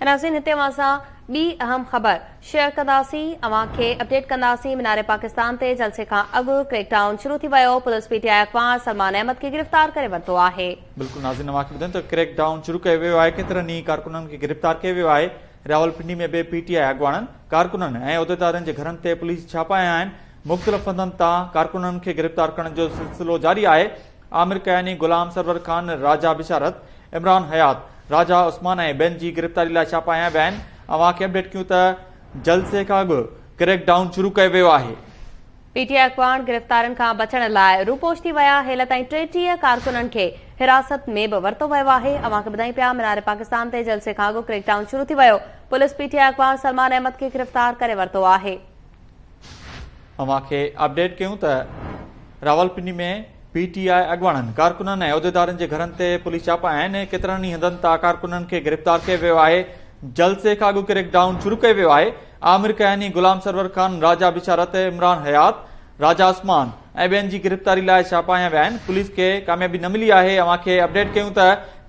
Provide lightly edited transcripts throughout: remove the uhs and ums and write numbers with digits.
नाज़रीन हिते असां ॿी अहम ख़बर शेयर कंदासीं, अवां खे अपडेट कंदासीं। मीनारे पाकिस्तान ते जलसे खां अॻु क्रैकडाउन शुरू थी वियो। पुलिस पीटीआई अख़बार सलमान अहमद खे गिरफ़्तार करे वरितो आहे। बिल्कुलु नाज़रीन, अवांखे ॿुधायूं त क्रैकडाउन शुरू कयो वियो आहे। केतिरनि ई कारकुननि खे गिरफ़्तार कयो वियो आहे। रावलपिंडी में बि पीटीआई अॻवाननि, कारकुननि ऐं उहिदेदारनि जे घरनि ते पुलिस छापा हया आहिनि। मुख़्तलिफ़ हंधनि तां कारकुननि खे गिरफ़्तार करण जो सिलसिलो जारी आहे। आमिर कयानी, गुलाम सरवर खान, राजा बिशारत, इमरान हयात, राजा उस्मान ऐं ॿियनि जी गिरफ़्तारी लाइ छापा हया विया आहिनि। अवांखे अपडेट कयूं त जलसे खां अॻु क्रैकडाउन शुरू कयो वियो आहे। पीटीआई अख़बार गिरफ़्तारनि खां बचण लाइ रूपोश थी विया। हेल ताईं 33 कारकुननि खे हिरासत में बि वरितो वियो आहे। अवांखे ॿुधायूं पिया मीनारे पाकिस्तान ते जलसे खां अॻु क्रैकडाउन शुरू थी वियो। पुलिस पीटीआई अख़बार सलमान अहमद खे गिरफ़्तार करे वरितो आहे। अवांखे अपडेट कयूं त रावलपिंडी में पीटीआई अॻवाननि, कारकुननि ऐं उहिदेदारनि जे घरनि ते पुलिस छापा आहिनि। केतिरनि ई हंधनि तां कारकुननि खे गिरफ़्तार कयो वियो आहे। जलसे खां अॻु क्रैकडाउन शुरू कयो वियो आहे। आमिर कयानी, गुलाम सरवर खान, राजा बिशारत, इमरान हयात, राजा उस्मान ऐं ॿियनि जी गिरफ़्तारी लाइ छापा हया विया आहिनि। पुलिस खे कामयाबी न मिली आहे। अवांखे अपडेट कयूं त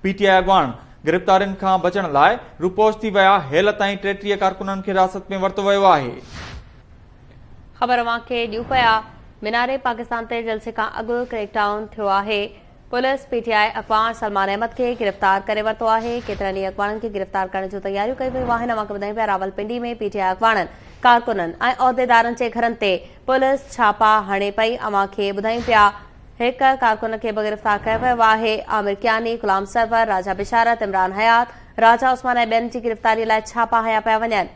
पीटीआई अॻवान गिरफ़्तारियुनि खां बचण लाइ रूपोश थी विया। हेल ताईं 33 कारकुननि खे हिरासत में वरितो वियो आहे। ख़बर अवांखे ॾियूं पिया मीनारे पाकिस्तान ते जलसे खां अॻु क्रैकडाउन थियो आहे। पुलिस पीटीआई अख़बार सलमान अहमद खे गिरफ़्तार करे वरितो आहे। केतिरनि ई अख़बारनि खे गिरफ़्तार करण जूं तयारियूं कयूं वियूं आहिनि। अवांखे ॿुधायूं पिया रावलपिंडी में पीटीआई अख़बारनि, कारकुननि ऐं उहिदेदारनि जे घरनि ते पुलिस छापा हणे पई। अवांखे ॿुधायूं पिया हिक कारकुन खे बि गिरफ़्तार कयो वियो आहे। आमिर कयानी, गुलाम सरवर, राजा बिशारत, इमरान हयात, राजा उस्मान ऐं ॿियनि जी गिरफ़्तारी लाइ छापा हया पिया वञनि।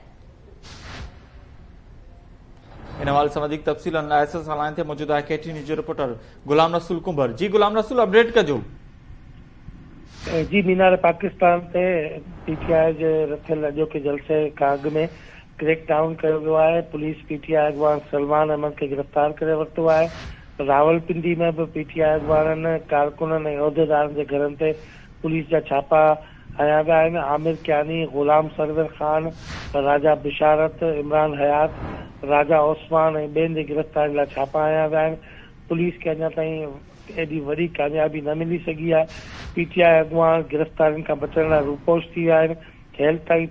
इन हवाले सां वधीक तफ़सीलनि लाइ एसएस लाइन ते मौजूद आहे केटी न्यूज़ जो रिपोर्टर गुलाम रसूल कुंभर। जी गुलाम रसूल, अपडेट कजो। जी, मीनारे पाकिस्तान ते पीटीआई जे रथियल अॼोके जलसे खां अॻु में क्रैकडाउन कयो वियो आहे। पुलिस पीटीआई अॻवान सलमान अहमद खे गिरफ़्तार करे वरितो आहे। रावलपिंडी में बि पीटीआई अॻवाननि, कारकुननि ऐं उहिदेदारनि जे घरनि ते पुलिस जा छापा हया विया आहिनि। आमिर कयानी, गुलाम सरवर खान, राजा बिशारत, इमरान हयात, राजा उस्मान ऐं ॿियनि जी गिरफ़्तारी लाइ छापा हया विया आहिनि। पुलिस खे अञा ताईं एॾी वॾी कामयाबी न मिली सघी आहे। पीटीआई अॻवान गिरफ़्तारियुनि खां बचण लाइ रूपोश थी विया आहिनि। हेल ताईं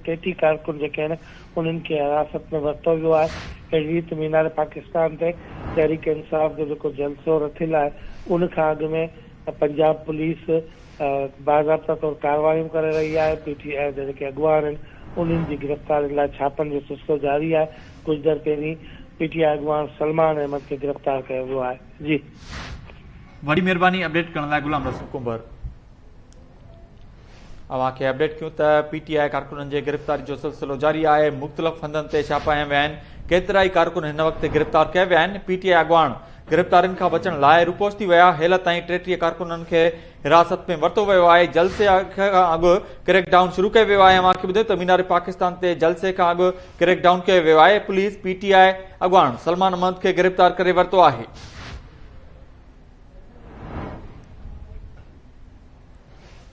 33 कारकुन जेके आहिनि उन्हनि खे हिरासत में वरितो वियो आहे। अहिड़ी रीति मीनारे पाकिस्तान ते तहरीक इंसाफ़ जो जेको जलसो रथियल आहे उन खां अॻु में पंजाब पुलिस बाज़ाब्ता तौर कार्रवाइयूं करे रही आहे। पीटीआई जा जेके अॻवान आहिनि उन्हनि जी गिरफ़्तारी लाइ छापनि जो सिलसिलो जारी आहे। कुझु देर पहिरीं पीटीआई अॻवान सलमान अहमद खे गिरफ़्तार कयो वियो आहे। जी, वॾी महिरबानी अपडेट करण लाइ गुलाम रसूल कुंभर। अवांखे अपडेट कयूं त पीटीआई कारकुननि जे गिरफ़्तारी जो सिलसिलो जारी आहे। मुख़्तलिफ़ हंधनि ते छापा हया विया आहिनि। केतिरा ई कारकुन हिन वक़्तु गिरफ़्तार कया विया आहिनि। पीटीआई अॻवान गिरफ़्तारियुनि खां बचण लाइ रूपोश थी विया। हेल ताईं 33 कारकुननि खे हिरासत में वरितो वियो आहे। जलसे खां अॻु क्रैकडाउन शुरू कयो वियो आहे। अवांखे ॿुधायो त मीनारे पाकिस्तान ते जलसे खां अॻु क्रैकडाउन कयो वियो आहे। पुलिस पीटीआई अॻवान सलमान अहमद खे गिरफ़्तार करे वरितो आहे।